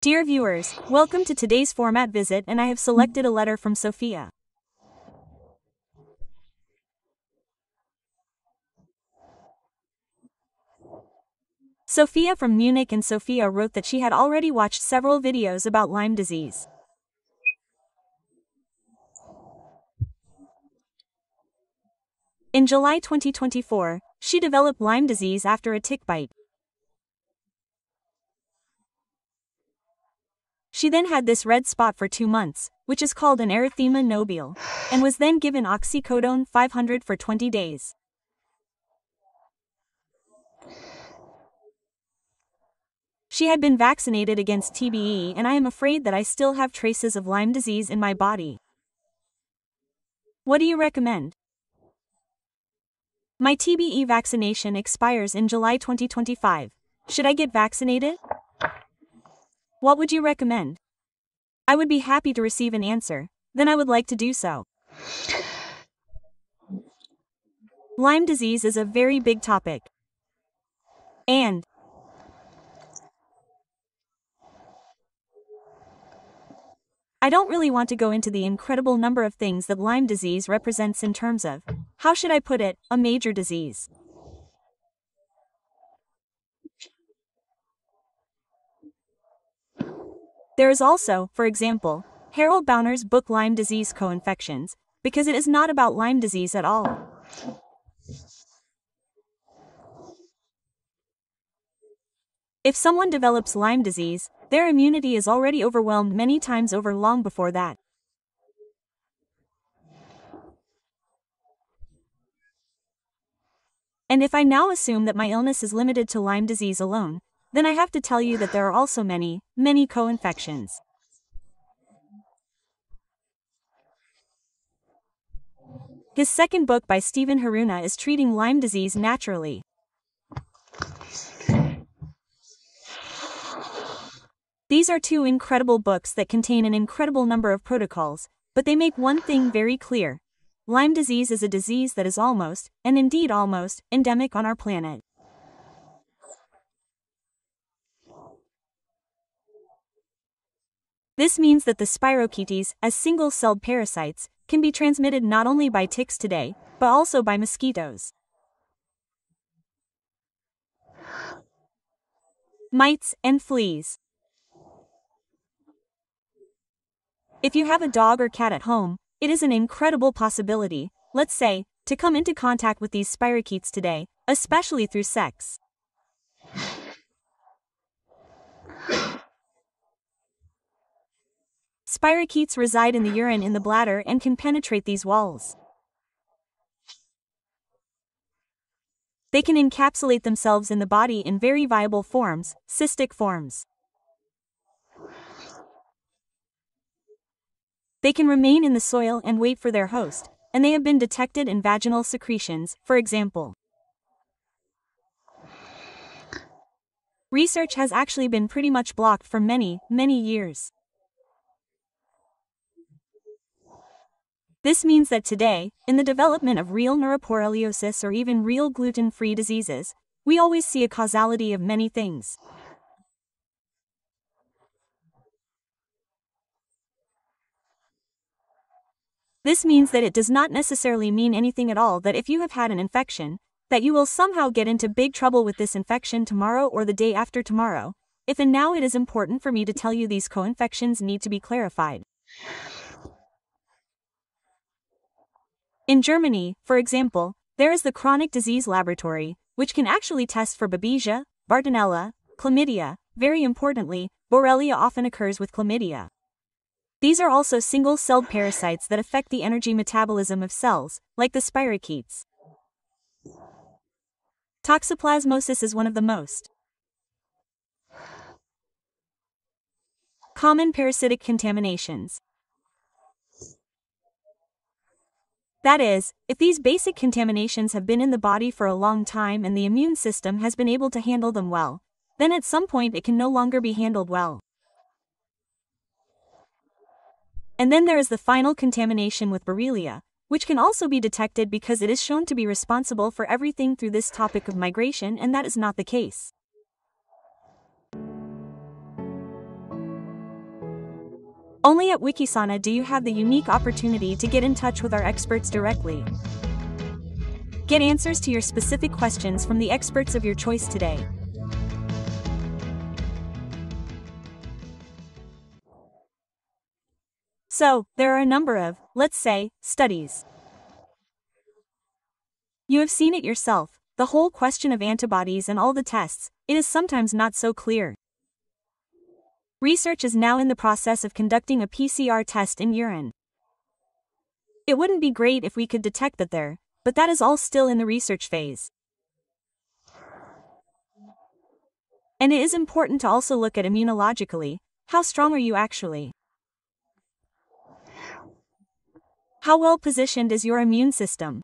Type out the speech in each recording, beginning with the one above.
Dear viewers, welcome to today's format visit, and I have selected a letter from Sophia. Sophia from Munich, and Sophia wrote that she had already watched several videos about Lyme disease. In July 2024, she developed Lyme disease after a tick bite. She then had this red spot for 2 months, which is called an erythema nobile, and was then given oxycodone 500 for 20 days. She had been vaccinated against TBE, and I am afraid that I still have traces of Lyme disease in my body. What do you recommend? My TBE vaccination expires in July 2025. Should I get vaccinated? What would you recommend? I would be happy to receive an answer, then I would like to do so. Lyme disease is a very big topic. And I don't really want to go into the incredible number of things that Lyme disease represents in terms of, how should I put it, a major disease. There is also, for example, Harold Bauner's book Lyme Disease Co-infections, because it is not about Lyme disease at all. If someone develops Lyme disease, their immunity is already overwhelmed many times over long before that. And if I now assume that my illness is limited to Lyme disease alone, then I have to tell you that there are also many co-infections. His second book by Stephen Haruna is treating Lyme disease naturally. These are 2 incredible books that contain an incredible number of protocols, but they make one thing very clear. Lyme disease is a disease that is almost, and indeed almost, endemic on our planet. This means that the spirochetes, as single-celled parasites, can be transmitted not only by ticks today, but also by mosquitoes, mites, and fleas. If you have a dog or cat at home, it is an incredible possibility, let's say, to come into contact with these spirochetes today, especially through sex. Spirochetes reside in the urine in the bladder and can penetrate these walls. They can encapsulate themselves in the body in very viable forms, cystic forms. They can remain in the soil and wait for their host, and they have been detected in vaginal secretions, for example. Research has actually been pretty much blocked for many years. This means that today, in the development of real neuroborreliosis or even real gluten-free diseases, we always see a causality of many things. This means that it does not necessarily mean anything at all that if you have had an infection, that you will somehow get into big trouble with this infection tomorrow or the day after tomorrow. If and now it is important for me to tell you these co-infections need to be clarified. In Germany, for example, there is the Chronic Disease Laboratory, which can actually test for Babesia, Bartonella, chlamydia. Very importantly, Borrelia often occurs with chlamydia. These are also single-celled parasites that affect the energy metabolism of cells, like the spirochetes. Toxoplasmosis is one of the most common parasitic contaminations. That is, if these basic contaminations have been in the body for a long time and the immune system has been able to handle them well, then at some point it can no longer be handled well. And then there is the final contamination with Borrelia, which can also be detected because it is shown to be responsible for everything through this topic of migration, and that is not the case. Only at Wikisana do you have the unique opportunity to get in touch with our experts directly. Get answers to your specific questions from the experts of your choice today. So, there are a number of, let's say, studies. You have seen it yourself, the whole question of antibodies and all the tests, it is sometimes not so clear. Research is now in the process of conducting a PCR test in urine. It wouldn't be great if we could detect that there, but that is all still in the research phase. And it is important to also look at immunologically, how strong are you actually? How well positioned is your immune system?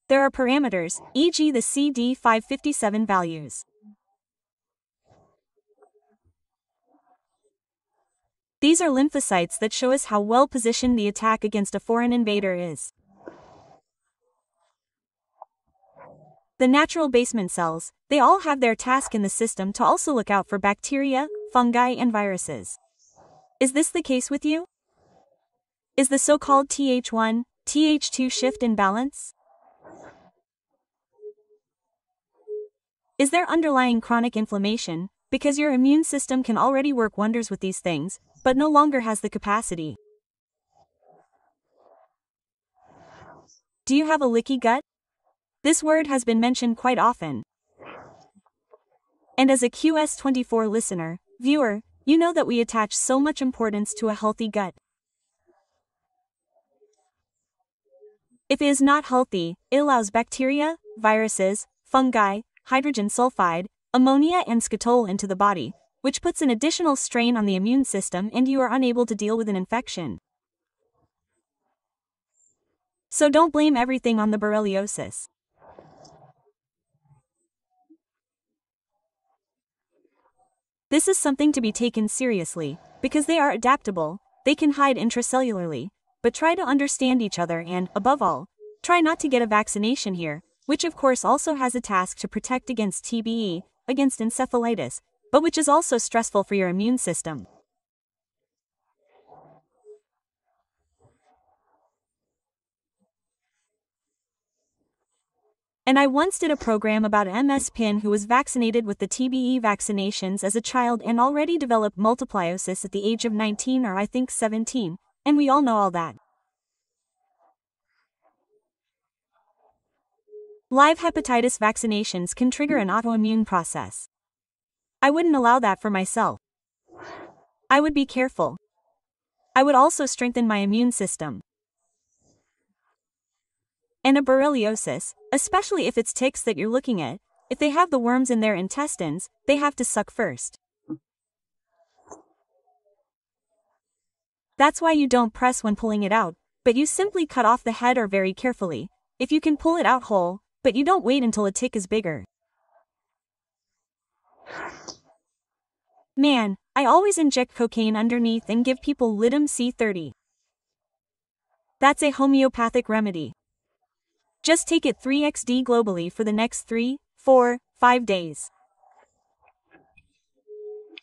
There are parameters, e.g. the CD557 values. These are lymphocytes that show us how well positioned the attack against a foreign invader is. The natural basement cells, they all have their task in the system to also look out for bacteria, fungi and viruses. Is this the case with you? Is the so-called Th1, Th2 shift in balance? Is there underlying chronic inflammation, because your immune system can already work wonders with these things, but no longer has the capacity? Do you have a leaky gut? This word has been mentioned quite often. And as a QS24 listener, viewer, you know that we attach so much importance to a healthy gut. If it is not healthy, it allows bacteria, viruses, fungi, hydrogen sulfide, ammonia and scatol into the body, which puts an additional strain on the immune system and you are unable to deal with an infection. So don't blame everything on the borreliosis. This is something to be taken seriously, because they are adaptable, they can hide intracellularly, but try to understand each other and, above all, try not to get a vaccination here, which of course also has a task to protect against TBE, against encephalitis, but which is also stressful for your immune system. And I once did a program about an MS PIN who was vaccinated with the TBE vaccinations as a child and already developed multiplosis at the age of 19 or I think 17, and we all know all that. Live hepatitis vaccinations can trigger an autoimmune process. I wouldn't allow that for myself. I would be careful. I would also strengthen my immune system. And a borreliosis, especially if it's ticks that you're looking at, if they have the worms in their intestines, they have to suck first. That's why you don't press when pulling it out, but you simply cut off the head or very carefully, if you can pull it out whole, but you don't wait until a tick is bigger. Man, I always inject cocaine underneath and give people Litum C30. That's a homeopathic remedy. Just take it 3xd globally for the next 3, 4, 5 days.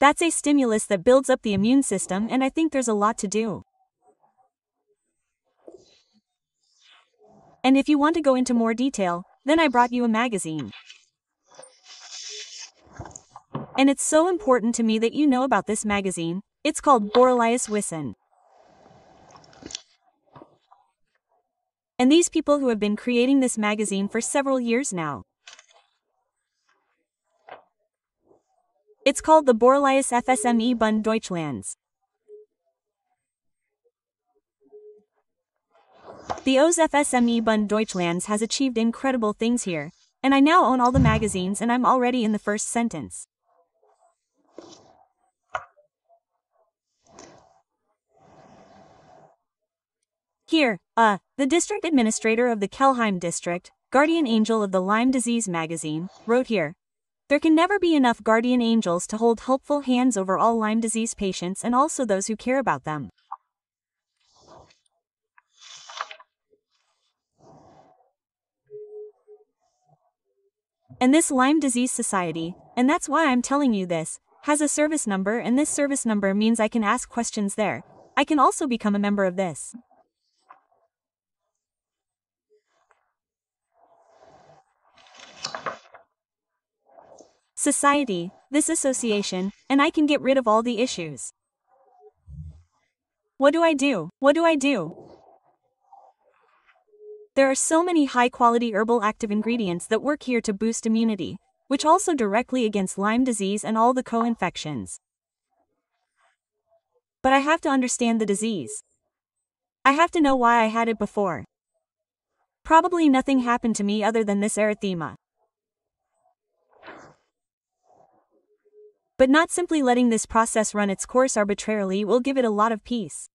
That's a stimulus that builds up the immune system and I think there's a lot to do. And if you want to go into more detail, then I brought you a magazine. And it's so important to me that you know about this magazine, it's called Borreliose-Diagnose. And these people who have been creating this magazine for several years now. It's called the Borreliose FSME Bund Deutschlands. The OS FSME Bund Deutschlands has achieved incredible things here, and I now own all the magazines and I'm already in the first sentence. Here, the district administrator of the Kelheim district, guardian angel of the Lyme disease magazine, wrote here, there can never be enough guardian angels to hold helpful hands over all Lyme disease patients and also those who care about them. And this Lyme disease society, and that's why I'm telling you this, has a service number, and this service number means I can ask questions there. I can also become a member of this society, this association, and I can get rid of all the issues. What do I do? What do I do? There are so many high-quality herbal active ingredients that work here to boost immunity, which also directly against Lyme disease and all the co-infections. But I have to understand the disease. I have to know why I had it before. Probably nothing happened to me other than this erythema. But not simply letting this process run its course arbitrarily will give it a lot of peace.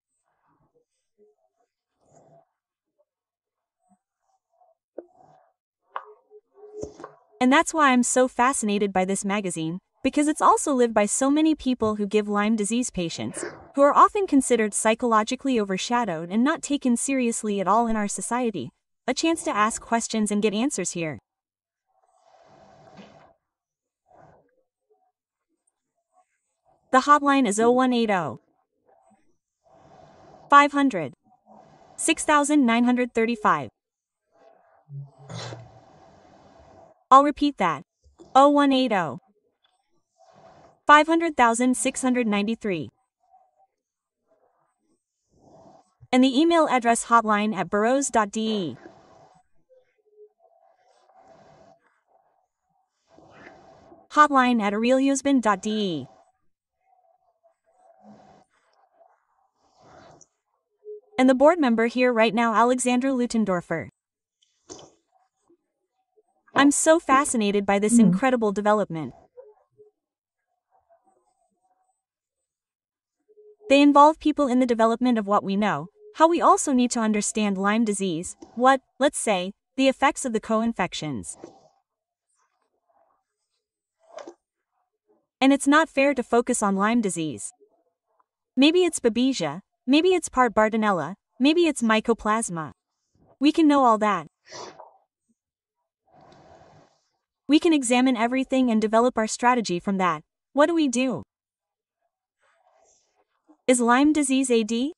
And that's why I'm so fascinated by this magazine, because it's also lived by so many people who give Lyme disease patients, who are often considered psychologically overshadowed and not taken seriously at all in our society, a chance to ask questions and get answers here. The hotline is 0180 500 6935. I'll repeat that. 0180 500,693. And the email address hotline@burrows.de. Hotline@aureliusbin.de. And the board member here right now, Alexandra Lutendorfer. I'm so fascinated by this incredible development. They involve people in the development of what we know, how we also need to understand Lyme disease, let's say, the effects of the co-infections. And it's not fair to focus on Lyme disease. Maybe it's Babesia, maybe it's part Bartonella, maybe it's Mycoplasma. We can know all that. We can examine everything and develop our strategy from that. What do we do? Is Lyme disease AD?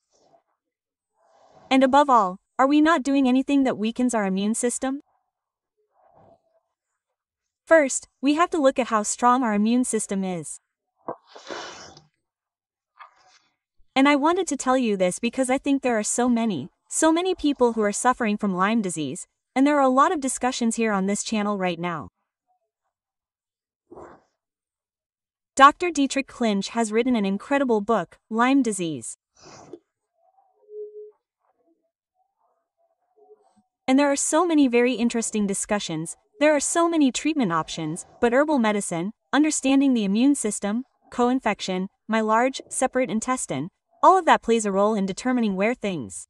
And above all, are we not doing anything that weakens our immune system? First, we have to look at how strong our immune system is. And I wanted to tell you this because I think there are so many people who are suffering from Lyme disease, and there are a lot of discussions here on this channel right now. Dr. Dietrich Klinch has written an incredible book, Lyme disease. And there are so many very interesting discussions, there are so many treatment options, but herbal medicine, understanding the immune system, co-infection, my large, separate intestine, all of that plays a role in determining where things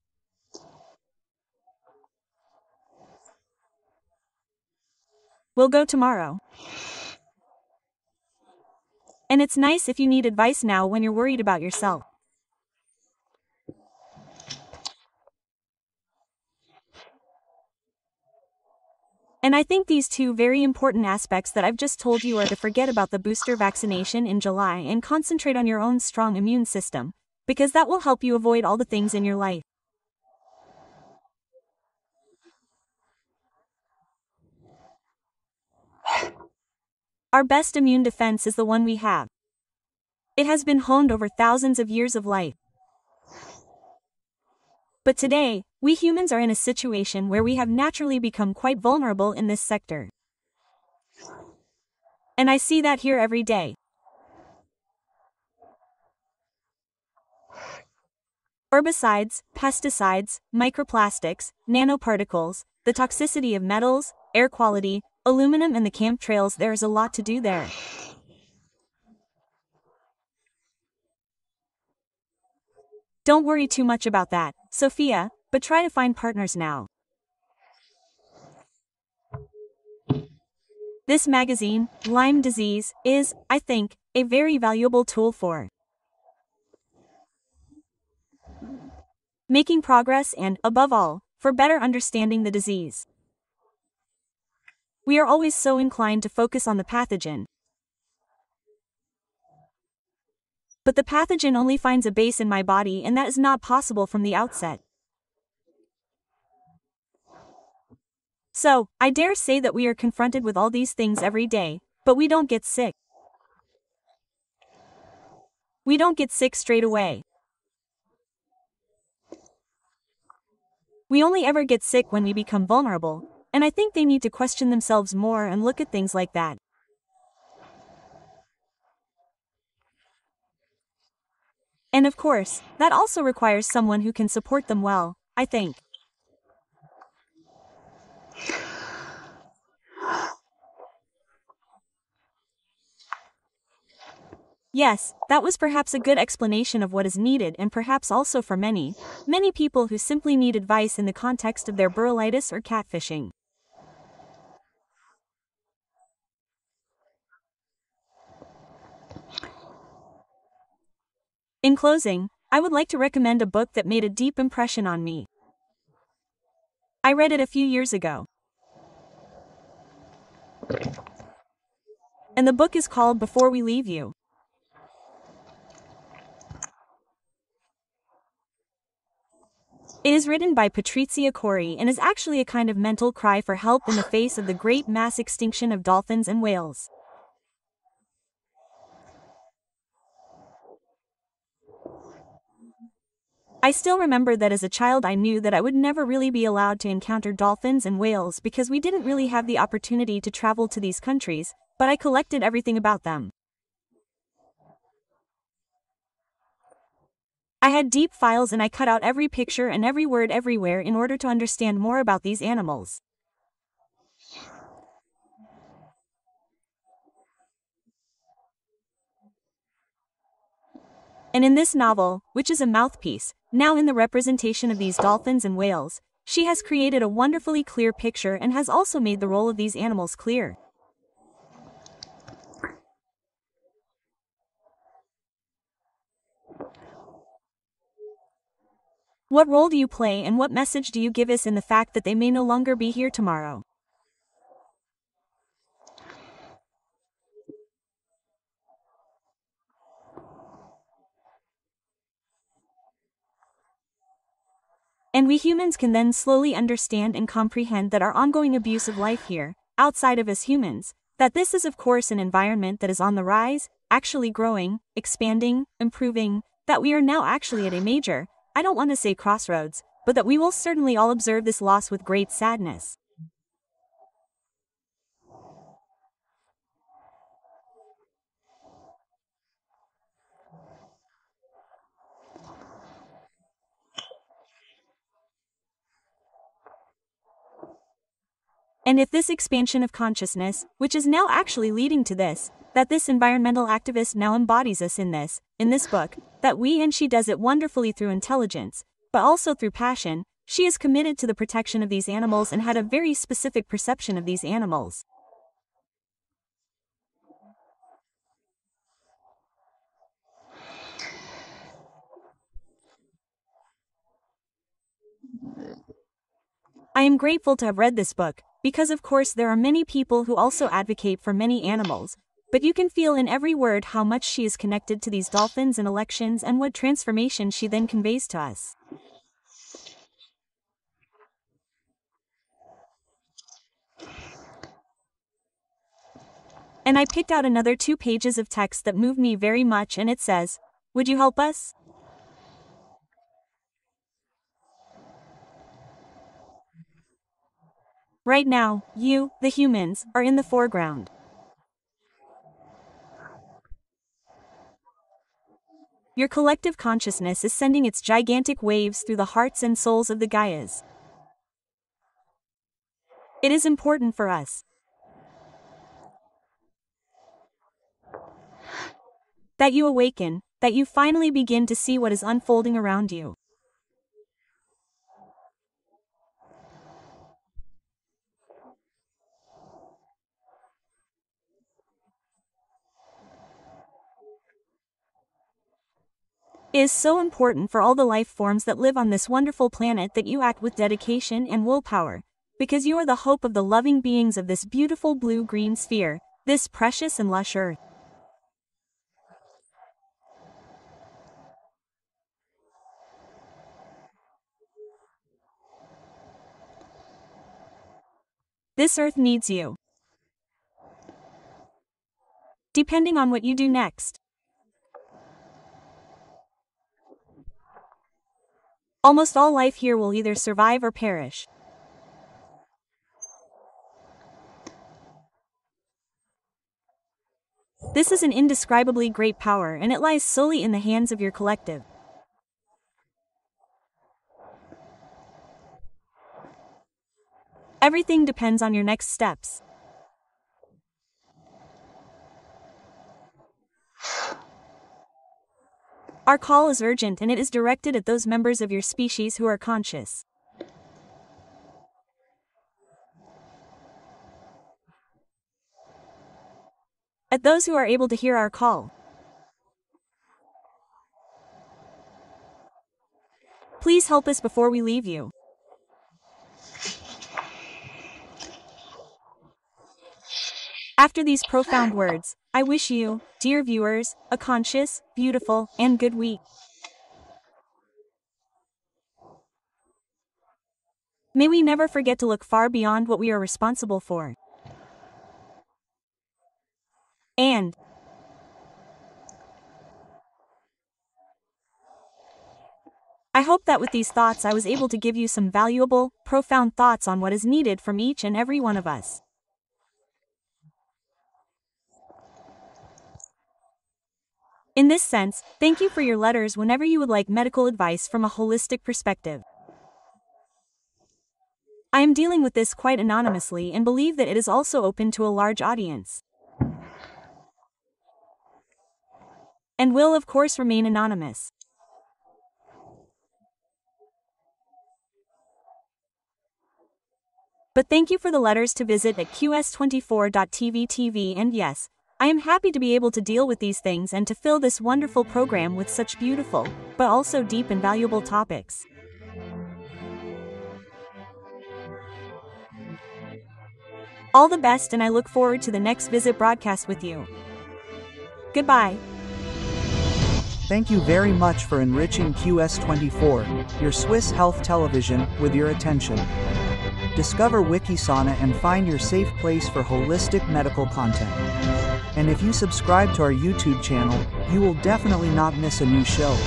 will go tomorrow. And it's nice if you need advice now when you're worried about yourself. And I think these two very important aspects that I've just told you are to forget about the booster vaccination in July and concentrate on your own strong immune system, because that will help you avoid all the things in your life. Our best immune defense is the one we have. It has been honed over thousands of years of life. But today, we humans are in a situation where we have naturally become quite vulnerable in this sector. And I see that here every day. Herbicides, pesticides, microplastics, nanoparticles, the toxicity of metals, air quality, aluminum and the chemtrails, there's a lot to do there. Don't worry too much about that, Sophia, but try to find partners now. This magazine, Lyme disease, is, I think, a very valuable tool for making progress and, above all, for better understanding the disease. We are always so inclined to focus on the pathogen. But the pathogen only finds a base in my body, and that is not possible from the outset. So, I dare say that we are confronted with all these things every day, but we don't get sick. We don't get sick straight away. We only ever get sick when we become vulnerable, and I think they need to question themselves more and look at things like that. And of course, that also requires someone who can support them well, I think. Yes, that was perhaps a good explanation of what is needed, and perhaps also for many people who simply need advice in the context of their borrelitis or catfishing. In closing, I would like to recommend a book that made a deep impression on me. I read it a few years ago. And the book is called Before We Leave You. It is written by Patrizia Corey and is actually a kind of mental cry for help in the face of the great mass extinction of dolphins and whales. I still remember that as a child I knew that I would never really be allowed to encounter dolphins and whales because we didn't really have the opportunity to travel to these countries, but I collected everything about them. I had deep files and I cut out every picture and every word everywhere in order to understand more about these animals. And in this novel, which is a mouthpiece, now in the representation of these dolphins and whales, she has created a wonderfully clear picture and has also made the role of these animals clear. What role do you play and what message do you give us in the fact that they may no longer be here tomorrow? And we humans can then slowly understand and comprehend that our ongoing abuse of life here, outside of us humans, that this is of course an environment that is on the rise, actually growing, expanding, improving, that we are now actually at a major, I don't want to say crossroads, but that we will certainly all observe this loss with great sadness. And if this expansion of consciousness, which is now actually leading to this, that this environmental activist now embodies us in this book, that we and she does it wonderfully through intelligence, but also through passion, she is committed to the protection of these animals and had a very specific perception of these animals. I am grateful to have read this book, because of course there are many people who also advocate for many animals, but you can feel in every word how much she is connected to these dolphins and elections and what transformation she then conveys to us. And I picked out another 2 pages of text that moved me very much, and it says, "Would you help us?" Right now, you, the humans, are in the foreground. Your collective consciousness is sending its gigantic waves through the hearts and souls of the Gaias. It is important for us that you awaken, that you finally begin to see what is unfolding around you. It is so important for all the life forms that live on this wonderful planet that you act with dedication and willpower, because you are the hope of the loving beings of this beautiful blue-green sphere, this precious and lush earth. This earth needs you. Depending on what you do next. Almost all life here will either survive or perish. This is an indescribably great power, and it lies solely in the hands of your collective. Everything depends on your next steps. Our call is urgent, and it is directed at those members of your species who are conscious. At those who are able to hear our call. Please help us before we leave you. After these profound words, I wish you, dear viewers, a conscious, beautiful, and good week. May we never forget to look far beyond what we are responsible for. And I hope that with these thoughts I was able to give you some valuable, profound thoughts on what is needed from each and every one of us. In this sense, thank you for your letters whenever you would like medical advice from a holistic perspective. I am dealing with this quite anonymously and believe that it is also open to a large audience. And will of course remain anonymous. But thank you for the letters to visit at QS24.tv and yes, I am happy to be able to deal with these things and to fill this wonderful program with such beautiful, but also deep and valuable topics. All the best, and I look forward to the next Visit broadcast with you. Goodbye. Thank you very much for enriching QS24, your Swiss health television, with your attention. Discover Wikisana and find your safe place for holistic medical content. And if you subscribe to our YouTube channel, you will definitely not miss a new show.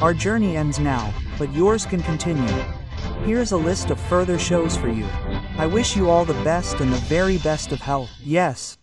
Our journey ends now, but yours can continue. Here's a list of further shows for you. I wish you all the best and the very best of health. Yes.